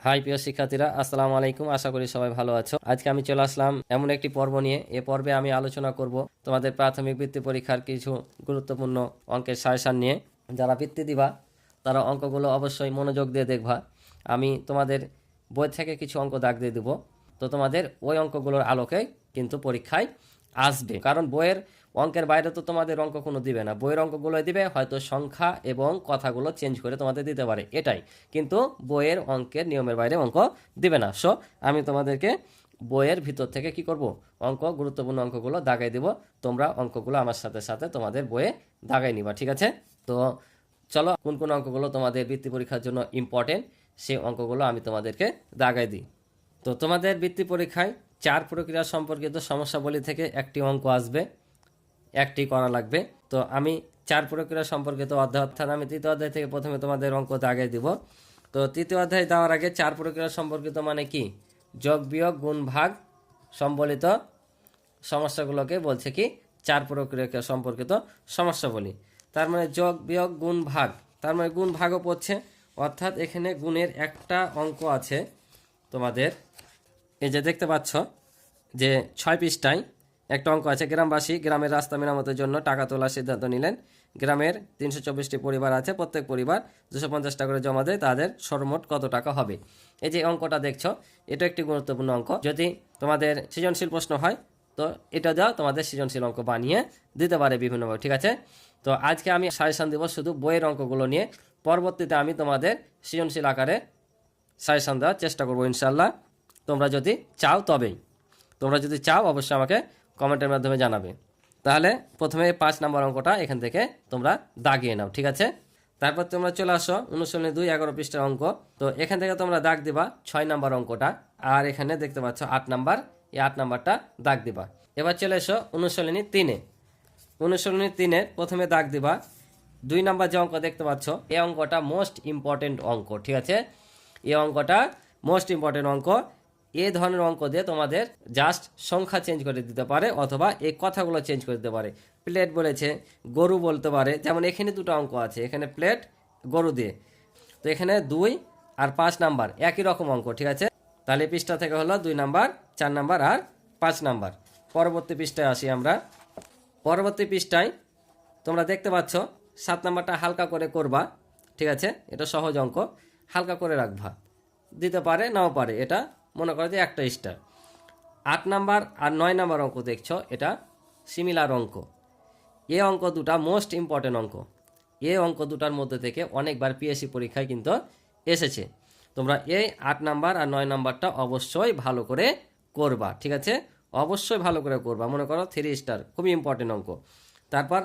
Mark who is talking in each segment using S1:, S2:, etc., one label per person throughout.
S1: High প্রিয় শিক্ষার্থীরা, আসসালামু আলাইকুম। আশা করি সবাই ভালো আছো। আজকে আমি চলে আসলাম এমন একটি পর্ব নিয়ে। এ পর্বে আমি আলোচনা করব তোমাদের প্রাথমিক বৃত্তি পরীক্ষার কিছু গুরুত্বপূর্ণ অঙ্কের সাজেশন নিয়ে। যারা বৃত্তি দিবা তারা অঙ্কগুলো অবশ্যই মনোযোগ দিয়ে দেখবা। আমি তোমাদের বই থেকে কিছু অঙ্ক দাগ দিয়ে দেবো, তো তোমাদের ওই অঙ্কগুলোর আলোকে কিন্তু পরীক্ষায় আসবে। কারণ বইয়ের অঙ্কের বাইরে তো তোমাদের অঙ্ক কোনো দিবে না, বইয়ের অঙ্কগুলো দিবে, হয়তো সংখ্যা এবং কথাগুলো চেঞ্জ করে তোমাদের দিতে পারে, এটাই। কিন্তু বইয়ের অঙ্কের নিয়মের বাইরে অঙ্ক দিবে না। সো আমি তোমাদেরকে বইয়ের ভিতর থেকে কি করব, অঙ্ক, গুরুত্বপূর্ণ অঙ্কগুলো দাগাই দিব। তোমরা অঙ্কগুলো আমার সাথে সাথে তোমাদের বইয়ে দাগাই নিবা, ঠিক আছে? তো চলো, কোন কোন অঙ্কগুলো তোমাদের বৃত্তি পরীক্ষার জন্য ইম্পর্টেন্ট সেই অঙ্কগুলো আমি তোমাদেরকে দাগাই দিই। তো তোমাদের বৃত্তি পরীক্ষায় 4 প্রক্রিয়া সম্পর্কিত সমস্যাবলী থেকে একটি অঙ্ক আসবে, একটি করা লাগবে। তো আমি 4 প্রক্রিয়া সম্পর্কিত অধ্যায়, অর্থাৎ আমি তৃতীয় অধ্যায় থেকে প্রথমে তোমাদের অঙ্ক দাগিয়ে দিব। তো তৃতীয় অধ্যায় দেওয়ার আগে 4 প্রক্রিয়া সম্পর্কিত মানে কি, যোগ বিয়োগ গুণ ভাগ সম্বলিত সমস্যাগুলোকে বলছে কি 4 প্রক্রিয়া সম্পর্কিত সমস্যা বলি। তার মানে যোগ বিয়োগ গুণ ভাগ, তার মানে গুণ ভাগও পড়ছে, অর্থাৎ এখানে গুণের একটা অঙ্ক আছে তোমাদের। এই যে দেখতে পাচ্ছ যে 6 পৃষ্ঠায় একটা অঙ্ক আছে, গ্রামবাসী গ্রামের রাস্তা মেরামতের জন্য টাকা তোলার সিদ্ধান্ত নিলেন। গ্রামের 324টি পরিবার আছে, প্রত্যেক পরিবার 250 টাকা করে জমা দেয়, তাদের সর্বমোট কত টাকা হবে? এই যে অঙ্কটা দেখছো, এটা একটি গুরুত্বপূর্ণ অঙ্ক। যদি তোমাদের সৃজনশীল প্রশ্ন হয় তো এটা দেওয়া তোমাদের সৃজনশীল অঙ্ক বানিয়ে দিতে পারে বিভিন্নভাবে, ঠিক আছে? তো আজকে আমি সাজেশন দেবো শুধু বইয়ের অঙ্কগুলো নিয়ে, পরবর্তীতে আমি তোমাদের সৃজনশীল আকারে সাজেশন দেওয়ার চেষ্টা করবো ইনশাল্লাহ, তোমরা যদি চাও তবেই। তোমরা যদি চাও অবশ্যই আমাকে কমেন্টের মাধ্যমে জানাবে। তাহলে প্রথমে 5 নম্বর অঙ্কটা এখান থেকে তোমরা দাগিয়ে নাও, ঠিক আছে? তারপর তোমরা চলে আসো অনুশীলনী 2 11 পৃষ্ঠার অঙ্ক। তো এখান থেকে তোমরা দাগ দিবা 6 নম্বর অঙ্কটা, আর এখানে দেখতে পাচ্ছ 8 নাম্বার, এই 8 নাম্বারটা দাগ দিবা। এবার চলে এসো অনুশীলনী 3-এ। অনুশীলনী 3-এ প্রথমে দাগ দিবা 2 নাম্বার যে অঙ্ক দেখতে পাচ্ছ, এই অঙ্কটা মোস্ট ইম্পর্টেন্ট অঙ্ক, ঠিক আছে? এই অঙ্কটা মোস্ট ইম্পর্টেন্ট অঙ্ক। এই ধরনের অঙ্ক দিয়ে তোমাদের জাস্ট সংখ্যা চেঞ্জ করে দিতে পারে, অথবা এই কথাগুলো চেঞ্জ করে দিতে পারে। প্লেট বলেছে, গরু বলতে পারে, যেমন এখানে 2টা অঙ্ক আছে, এখানে প্লেট, গরু দিয়ে। তো এখানে 2 আর 5 নাম্বার একই রকম অঙ্ক, ঠিক আছে? তাহলে পৃষ্ঠা থেকে হলো 2 নাম্বার, 4 নাম্বার আর 5 নাম্বার। পরবর্তী পৃষ্ঠায় আসি আমরা। পরবর্তী পৃষ্ঠায় তোমরা দেখতে পাচ্ছ 7 নাম্বারটা হালকা করে করবা, ঠিক আছে? এটা সহজ অঙ্ক, হালকা করে রাখবা, দিতে পারে নাও পারে, এটা মনে করো যে একটা স্টার। 8 নাম্বার আর 9 নাম্বার অঙ্ক দেখছো, এটা সিমিলার অঙ্ক। এই অঙ্ক দুটা মোস্ট ইম্পর্টেন্ট অঙ্ক। এই অঙ্ক দুটার মধ্যে থেকে অনেকবার পিএসসি পরীক্ষায় কিন্তু এসেছে। তোমরা এই 8 নাম্বার আর 9 নাম্বারটা অবশ্যই ভালো করে করবা, ঠিক আছে? অবশ্যই ভালো করে করবা, মনে করো 3 স্টার, খুবই ইম্পর্টেন্ট অঙ্ক। তারপর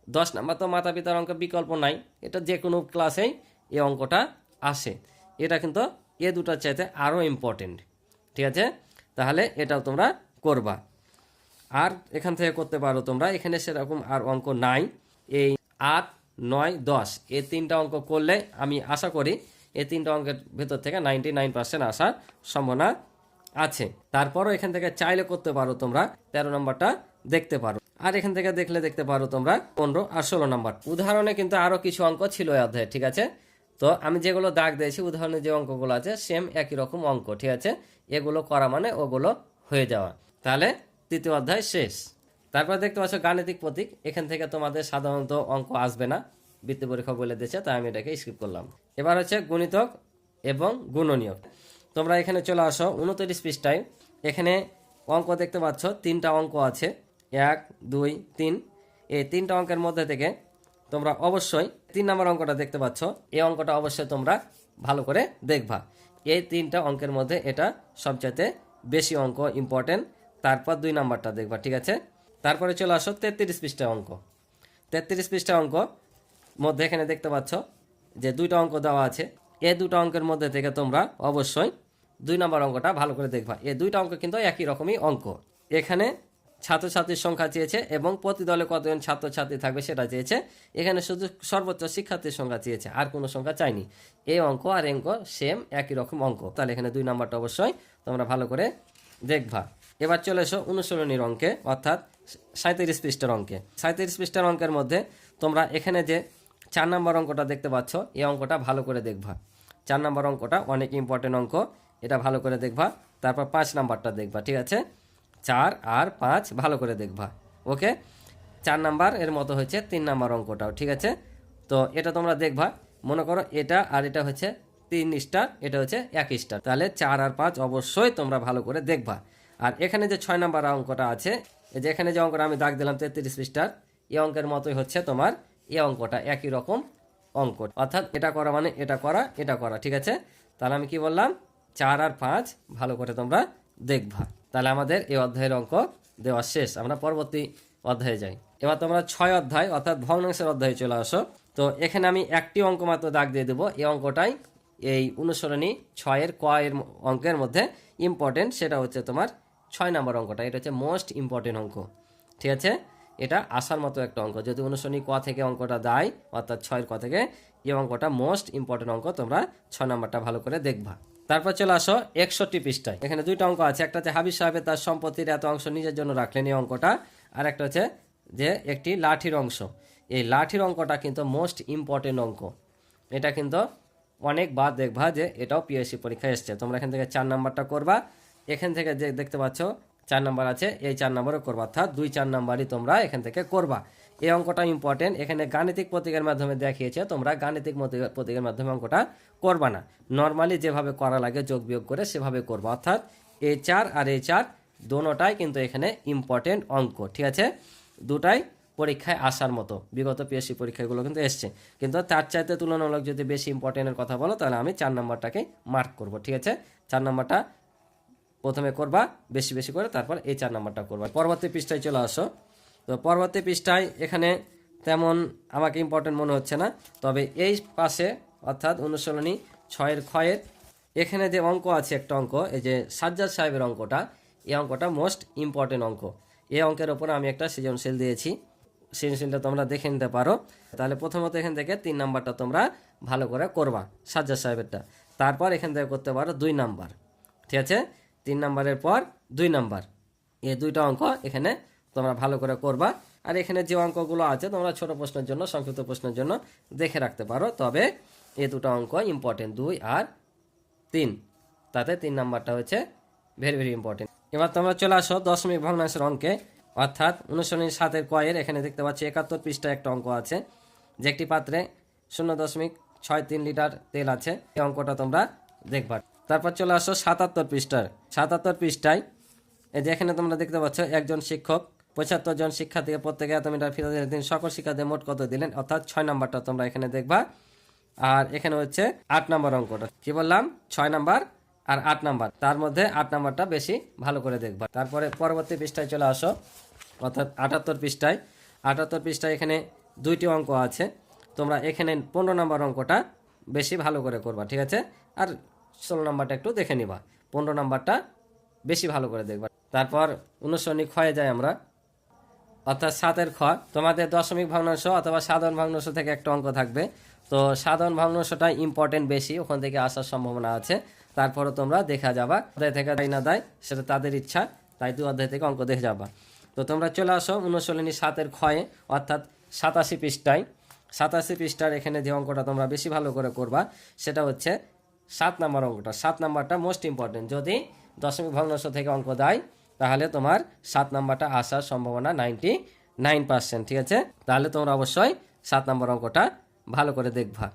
S1: 10 নাম্বার তো মাতা পিতার অঙ্কের বিকল্প নাই, এটা যে কোনো ক্লাসেই এই অঙ্কটা আসে। এটা কিন্তু এ দুটার চাইতে আরও ইম্পর্টেন্ট, ঠিক আছে? তাহলে এটাও তোমরা করবা। আর এখান থেকে করতে পারো তোমরা, এখানে সেরকম আর অঙ্ক নাই। এই 8, 9, 10 এই 3টা অঙ্ক করলে আমি আশা করি এই 3টা অঙ্কের ভেতর থেকে 99% আসার সম্ভাবনা আছে। তারপরও এখান থেকে চাইলে করতে পারো তোমরা 13 নম্বরটা দেখতে পারো, আর এখান থেকে দেখলে দেখতে পারো তোমরা 15 আর 16 নম্বর। উদাহরণে কিন্তু আরও কিছু অঙ্ক ছিল এই অধ্যায়ে, ঠিক আছে? তো আমি যেগুলো দাগ দিয়েছি উদাহরণে যে অঙ্কগুলো আছে সেম একই রকম অঙ্ক, ঠিক আছে? এগুলো করা মানে ওগুলো হয়ে যাওয়া। তাহলে তৃতীয় অধ্যায় শেষ। তারপর দেখতে পাচ্ছ গাণিতিক প্রতীক, এখান থেকে তোমাদের সাধারণত অঙ্ক আসবে না, বৃত্তি পরীক্ষা বলে দিয়েছে, তাই আমি এটাকে স্কিপ করলাম। এবার হচ্ছে গুণিতক এবং গুণনীয়ক। তোমরা এখানে চলে আসো 29 পৃষ্ঠায়। এখানে অঙ্ক দেখতে পাচ্ছ 3টা অঙ্ক আছে, 1, 2, 3। এই 3টা অঙ্কের মধ্যে থেকে তোমরা অবশ্যই 3 নম্বর অঙ্কটা দেখতে পাচ্ছ, এই অঙ্কটা অবশ্যই তোমরা ভালো করে দেখবা। এই 3টা অঙ্কের মধ্যে এটা সবচাইতে বেশি অঙ্ক, ইম্পর্টেন্ট। তারপর 2 নাম্বারটা দেখবা, ঠিক আছে? তারপরে চলে আসো 33 পৃষ্ঠা অঙ্ক। 33 পৃষ্ঠা অঙ্ক মধ্যে এখানে দেখতে পাচ্ছ যে 2টা অঙ্ক দেওয়া আছে। এই 2টা অঙ্কের মধ্যে থেকে তোমরা অবশ্যই 2 নম্বর অঙ্কটা ভালো করে দেখবা। এই 2টা অঙ্ক কিন্তু একই রকমই অঙ্ক। এখানে ছাত্রছাত্রীর সংখ্যা চেয়েছে এবং প্রতি দলে কতজন ছাত্রছাত্রী থাকবে সেটা চেয়েছে। এখানে শুধু সর্বোচ্চ শিক্ষার্থীর সংখ্যা চেয়েছে, আর কোনো সংখ্যা চাইনি। এই অঙ্ক আর অঙ্ক সেম একই রকম অঙ্ক, তাহলে এখানে 2 নাম্বারটা অবশ্যই তোমরা ভালো করে দেখবা। এবার চলে এসো অনুশীলনীর অঙ্কে, অর্থাৎ 37 পৃষ্ঠার অঙ্কে। 37 পৃষ্ঠার অঙ্কের মধ্যে তোমরা এখানে যে 4 নম্বর অঙ্কটা দেখতে পাচ্ছ, এই অঙ্কটা ভালো করে দেখবা। 4 নম্বর অঙ্কটা অনেক ইম্পর্টেন্ট অঙ্ক, এটা ভালো করে দেখবা। তারপর 5 নাম্বারটা দেখবা, ঠিক আছে? 4 আর 5 ভালো করে দেখবা। ওকে, 4 নাম্বার এর মতো হচ্ছে 3 নাম্বার অঙ্কটাও, ঠিক আছে? তো এটা তোমরা দেখবা। মনে করো এটা আর এটা হচ্ছে 3 স্টার, এটা হচ্ছে 1 স্টার, তাহলে 4 আর 5 অবশ্যই তোমরা ভালো করে দেখবা। আর এখানে যে 6 নাম্বার অঙ্কটা আছে, এই যে এখানে যে অঙ্কটা আমি দাগ দিলাম 33 পৃষ্ঠার, এই অঙ্কের মতোই হচ্ছে তোমার এই অঙ্কটা, একই রকম অঙ্ক, অর্থাৎ এটা করা মানে এটা করা, এটা করা, ঠিক আছে? তাহলে আমি কি বললাম, 4 আর 5 ভালো করে তোমরা দেখবা। তাহলে আমাদের এই অধ্যায়ের অঙ্ক দেওয়া শেষ, আমরা পরবর্তী অধ্যায়ে যাই। এবার তোমরা 6 অধ্যায় অর্থাৎ ভগ্নাংশের অধ্যায়ে চলে আসো। তো এখানে আমি একটি অঙ্ক মাত্র দাগ দিয়ে দেবো, এই অঙ্কটাই এই অনুসরণী 6-এর ক এর অঙ্কের মধ্যে ইম্পর্টেন্ট, সেটা হচ্ছে তোমার 6 নম্বর অঙ্কটা, এটা হচ্ছে মোস্ট ইম্পর্টেন্ট অঙ্ক, ঠিক আছে? এটা আসার মতো একটা অঙ্ক, যদি অনুসরণী ক থেকে অঙ্কটা দেয় অর্থাৎ 6-এর ক থেকে, এই অঙ্কটা মোস্ট ইম্পর্টেন্ট অঙ্ক, তোমরা 6 নম্বরটা ভালো করে দেখবা। তারপর চলে আসো 61 পৃষ্ঠায়, এখানে দুইটা অঙ্ক আছে, একটা হচ্ছে হাবিব সাহেবের তার সম্পত্তির এত অংশ নিজের জন্য রাখলেন, এই অঙ্কটা, আর একটা হচ্ছে যে একটি লাঠির অংশ। এই লাঠির অঙ্কটা কিন্তু মোস্ট ইম্পর্টেন্ট অঙ্ক, এটা কিন্তু অনেকবার দেখবা যে এটাও পিএসসি পরীক্ষায় এসছে। তোমরা এখান থেকে 4 নাম্বারটা করবা, এখান থেকে যে দেখতে পাচ্ছ 4 নাম্বার আছে, এই 4 নাম্বারও করবা, অর্থাৎ 2-4 নাম্বারই তোমরা এখান থেকে করবা। এই অঙ্কটা ইম্পর্টেন্ট, এখানে গাণিতিক প্রতীকের মাধ্যমে দেখিয়েছে, তোমরা গাণিতিক প্রতীকের মাধ্যমে অঙ্কটা করবা না, নর্মালি যেভাবে করা লাগে যোগ বিয়োগ করে সেভাবে করবা, অর্থাৎ এই 4 আর এই 4 দোনোটাই কিন্তু এখানে ইম্পর্টেন্ট অঙ্ক, ঠিক আছে? দুটাই পরীক্ষায় আসার মতো, বিগত পিএসসি পরীক্ষাগুলো কিন্তু এসছে, কিন্তু তার চাইতে তুলনামূলক যদি বেশি ইম্পর্টেন্টের কথা বলো তাহলে আমি 4 নাম্বারটাকে মার্ক করব, ঠিক আছে? 4 নাম্বারটা প্রথমে করবা বেশি বেশি করে, তারপর এই 4 নাম্বারটা করবা। পরবর্তী পৃষ্ঠায় চলে আসো। তো পরবর্তী পৃষ্ঠায় এখানে তেমন আমাকে ইম্পর্টেন্ট মনে হচ্ছে না, তবে এই পাশে অর্থাৎ অনুশীলনী 6-এর ক্ষয়ের এখানে যে অঙ্ক আছে, একটা অঙ্ক, এই যে সাজ্জাদ সাহেবের অঙ্কটা, এই অঙ্কটা মোস্ট ইম্পর্টেন্ট অঙ্ক। এই অঙ্কের ওপর আমি একটা সৃজনশীল দিয়েছি, সৃজনশীলটা তোমরা দেখে নিতে পারো। তাহলে প্রথমত এখান থেকে 3 নাম্বারটা তোমরা ভালো করে করবা, সাজ্জাদ সাহেবেরটা, তারপর এখান থেকে করতে পারো 2 নাম্বার, ঠিক আছে? 3 নাম্বারের পর 2 নাম্বার, এই দুইটা অঙ্ক এখানে তোমরা ভালো করে করবা। আর এখানে যে অঙ্কগুলো আছে তোমরা ছোট প্রশ্নের জন্য, সংক্ষিপ্ত প্রশ্নের জন্য দেখে রাখতে পারো, তবে এই দুটো অঙ্ক ইম্পর্টেন্ট, 2 আর 3, তাতে 3 নাম্বারটা হচ্ছে ভেরি ভেরি ইম্পর্টেন্ট। এবার তোমরা চলে আসো দশমিক ভগ্নাংশের অঙ্কে, অর্থাৎ অনুশীলনী 7-এর কয়ের এখানে দেখতে পাচ্ছি 71 পৃষ্ঠায় একটা অঙ্ক আছে, যে একটি পাত্রে 0.63 লিটার তেল আছে, এই অঙ্কটা তোমরা দেখবা। তারপর চলে আসো 77 পৃষ্ঠার, 77 পৃষ্ঠায় এই যে এখানে তোমরা দেখতে পাচ্ছ একজন শিক্ষক 75 জন শিক্ষার্থীকে প্রত্যেকে এত মিটার ফিরে দিলেন, সকল শিক্ষার্থী মোট কত দিলেন, অর্থাৎ 6 নাম্বারটা তোমরা এখানে দেখবা। আর এখানে হচ্ছে 8 নাম্বার অঙ্কটা, কি বললাম, 6 নাম্বার আর 8 নাম্বার, তার মধ্যে 8 নাম্বারটা বেশি ভালো করে দেখবা। তারপরে পরবর্তী পৃষ্ঠায় চলে আসো, অর্থাৎ 78 পৃষ্ঠায়। 78 পৃষ্ঠায় এখানে 2টি অঙ্ক আছে, তোমরা এখানে 15 নাম্বার অঙ্কটা বেশি ভালো করে করবা, ঠিক আছে? আর 16 নাম্বারটা একটু দেখে নিবা, 15 নাম্বারটা বেশি ভালো করে দেখবা। তারপর অনুসরণী ক্ষয়ে যাই আমরা, অর্থাৎ 7-এর খ, তোমাদের দশমিক ভগ্নাংশ অথবা সাধারণ ভগ্নাংশ থেকে একটা অঙ্ক থাকবে। তো সাধারণ ভগ্নাংশটা ইম্পর্টেন্ট বেশি, ওখান থেকে আসার সম্ভাবনা আছে, তারপরে তোমরা দেখা যাবা, অধ্যায় থেকে দেয় না দেয় সেটা তাদের ইচ্ছা, তাই 2 অধ্যায় থেকে অঙ্ক দেখে যাবা। তো তোমরা চলে আসো অনুশীলনী 7-এর ক্ষয়ে, অর্থাৎ 87 পৃষ্ঠায়। 87 পৃষ্ঠার এখানে যে অঙ্কটা তোমরা বেশি ভালো করে করবা সেটা হচ্ছে 7 নাম্বার অঙ্কটা। 7 নাম্বারটা মোস্ট ইম্পর্টেন্ট, যদি দশমিক ভগ্নাংশ থেকে অঙ্ক দেয় তাহলে তোমার 7 নাম্বারটা আসার সম্ভাবনা 99%, ঠিক আছে? তাহলে তোমরা অবশ্যই 7 নাম্বার অঙ্কটা ভালো করে দেখবা,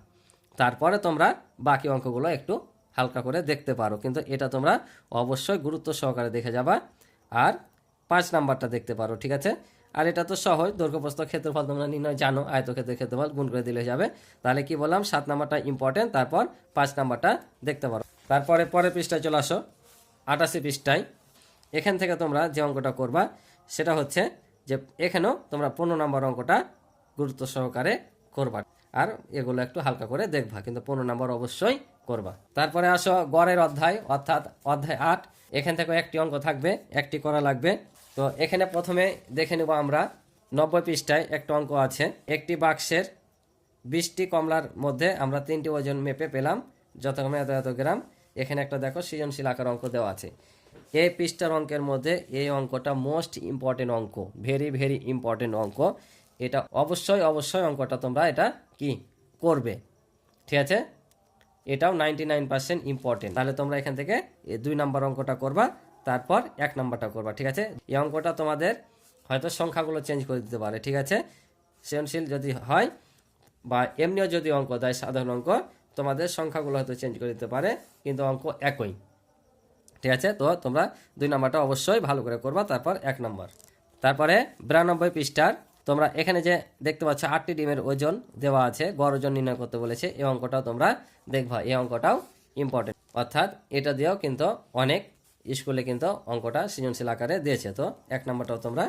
S1: তারপরে তোমরা বাকি অঙ্কগুলো একটু হালকা করে দেখতে পারো, কিন্তু এটা তোমরা অবশ্যই গুরুত্ব সহকারে দেখে যাবা। আর 5 নাম্বারটা দেখতে পারো, ঠিক আছে? আর এটা তো সহজ, দৈর্ঘ্যপ্রস্থ ক্ষেত্রফল তোমরা নির্ণয় জানো, আয়তক্ষেত্রের ক্ষেত্রফল গুণ করে দিলে যাবে। তাহলে কি বললাম, 7 নাম্বারটা ইম্পর্টেন্ট, তারপর 5 নাম্বারটা দেখতে পারো। তারপরে পরের পৃষ্ঠায় চলে আসো, 88 পৃষ্ঠায়। এখান থেকে তোমরা যে অঙ্কটা করবা সেটা হচ্ছে যে এখানেও তোমরা 15 নম্বর অঙ্কটা গুরুত্ব সহকারে করবা, আর এগুলো একটু হালকা করে দেখবা, কিন্তু 15 নম্বর অবশ্যই করবা। তারপরে আসো গড়ের অধ্যায়, অর্থাৎ অধ্যায় 8, এখান থেকে একটি অঙ্ক থাকবে, একটি করা লাগবে। তো এখানে প্রথমে দেখে নেব আমরা 90 পৃষ্ঠায় একটা অঙ্ক আছে, একটি বাক্সের 20টি কমলার মধ্যে আমরা 3টি ওজন মেপে পেলাম যথাক্রমে এত এত গ্রাম। এখানে একটা দেখো সৃজনশীল আকার অঙ্ক দেওয়া আছে, এই পৃষ্ঠার অঙ্কের মধ্যে এই অঙ্কটা মোস্ট ইম্পর্টেন্ট অঙ্ক, ভেরি ভেরি ইম্পর্টেন্ট অঙ্ক, এটা অবশ্যই অবশ্যই অঙ্কটা তোমরা এটা কি করবে, ঠিক আছে? এটাও 99% ইম্পর্টেন্ট। তাহলে তোমরা এখান থেকে এই 2 নাম্বার অঙ্কটা করবা, তারপর 1 নাম্বারটা করবা, ঠিক আছে। এই অঙ্কটা তোমাদের হয়তো সংখ্যাগুলো চেঞ্জ করে দিতে পারে, ঠিক আছে। সৃজনশীল যদি হয় বা এমনিও যদি অঙ্ক দেয় সাধারণ অঙ্ক, তোমাদের সংখ্যাগুলো হয়তো চেঞ্জ করে দিতে পারে, কিন্তু অঙ্ক একই, ঠিক আছে। তো তোমরা 2 নাম্বারটা অবশ্যই ভালো করে করবা, তারপর 1 নাম্বার। তারপরে 92 পৃষ্ঠার তোমরা এখানে যে দেখতে পাচ্ছ 8টি ডিমের ওজন দেওয়া আছে, গড় ওজন নির্ণয় করতে বলেছে। এই অঙ্কটাও তোমরা দেখবা, এই অঙ্কটাও ইম্পর্টেন্ট, অর্থাৎ এটা দিয়েও কিন্তু অনেক স্কুলে কিন্তু অঙ্কটা সৃজনশীল আকারে দিয়েছে। তো 1 নাম্বারটাও তোমরা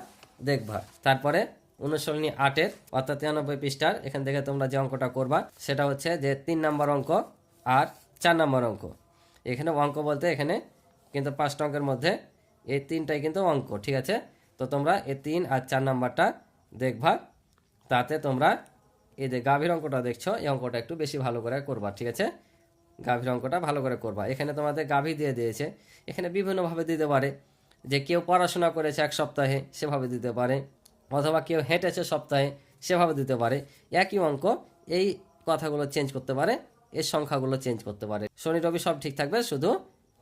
S1: দেখবা। তারপরে অনুশীলনী 8-এর অর্থাৎ 93 পৃষ্ঠার এখান থেকে তোমরা যে অঙ্কটা করবা সেটা হচ্ছে যে 3 নাম্বার অঙ্ক আর 4 নাম্বার অঙ্ক। এখানে অঙ্ক বলতে এখানে কিন্তু 5টা অঙ্কের মধ্যে এই 3টাই কিন্তু অঙ্ক, ঠিক আছে। তো তোমরা এই 3 আর 4 নাম্বারটা দেখবা, তাতে তোমরা এই যে গাভীর অঙ্কটা দেখছো এই অঙ্কটা একটু বেশি ভালো করে করবা, ঠিক আছে। গাভীর অঙ্কটা ভালো করে করবা। এখানে তোমাদের গাভী দিয়ে দিয়েছে, এখানে বিভিন্নভাবে দিতে পারে, যে কেউ পড়াশোনা করেছে 1 সপ্তাহে সেভাবে দিতে পারে, অথবা কেউ হেঁটেছে সপ্তাহে সেভাবে দিতে পারে। একই অঙ্ক এই কথাগুলো চেঞ্জ করতে পারে, এর সংখ্যাগুলো চেঞ্জ করতে পারে। শনি রবি সব ঠিক থাকবে, শুধু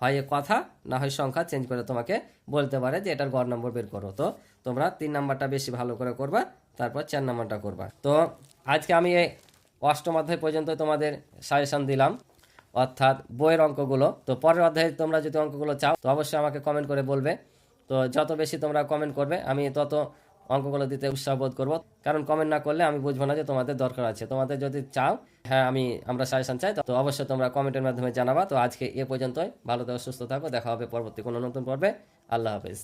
S1: হয় এ কথা না হয় সংখ্যা চেঞ্জ করে তোমাকে বলতে পারে যে এটার গড় নম্বর বের করো। তো তোমরা 3 নাম্বারটা বেশি ভালো করে করবা, তারপর 4 নাম্বারটা করবা। তো আজকে আমি এই 8ম অধ্যায় পর্যন্ত তোমাদের সাজেশন দিলাম, অর্থাৎ বইয়ের অঙ্কগুলো। তো পরের অধ্যায়ে তোমরা যদি অঙ্কগুলো চাও তো অবশ্যই আমাকে কমেন্ট করে বলবে। তো যত বেশি তোমরা কমেন্ট করবে আমি তত অঙ্কগুলো দিতে উৎসাহ বোধ করবো, কারণ কমেন্ট না করলে আমি বুঝবো না যে তোমাদের দরকার আছে। তোমাদের যদি চাও হ্যাঁ আমরা সাজেশন চাই, তো অবশ্যই তোমরা কমেন্টের মাধ্যমে জানাবা। তো আজকে এ পর্যন্তই, ভালো থাকো, সুস্থ থাকো, দেখা হবে পরবর্তী কোনো নতুন পর্বে। আল্লাহ হাফেজ।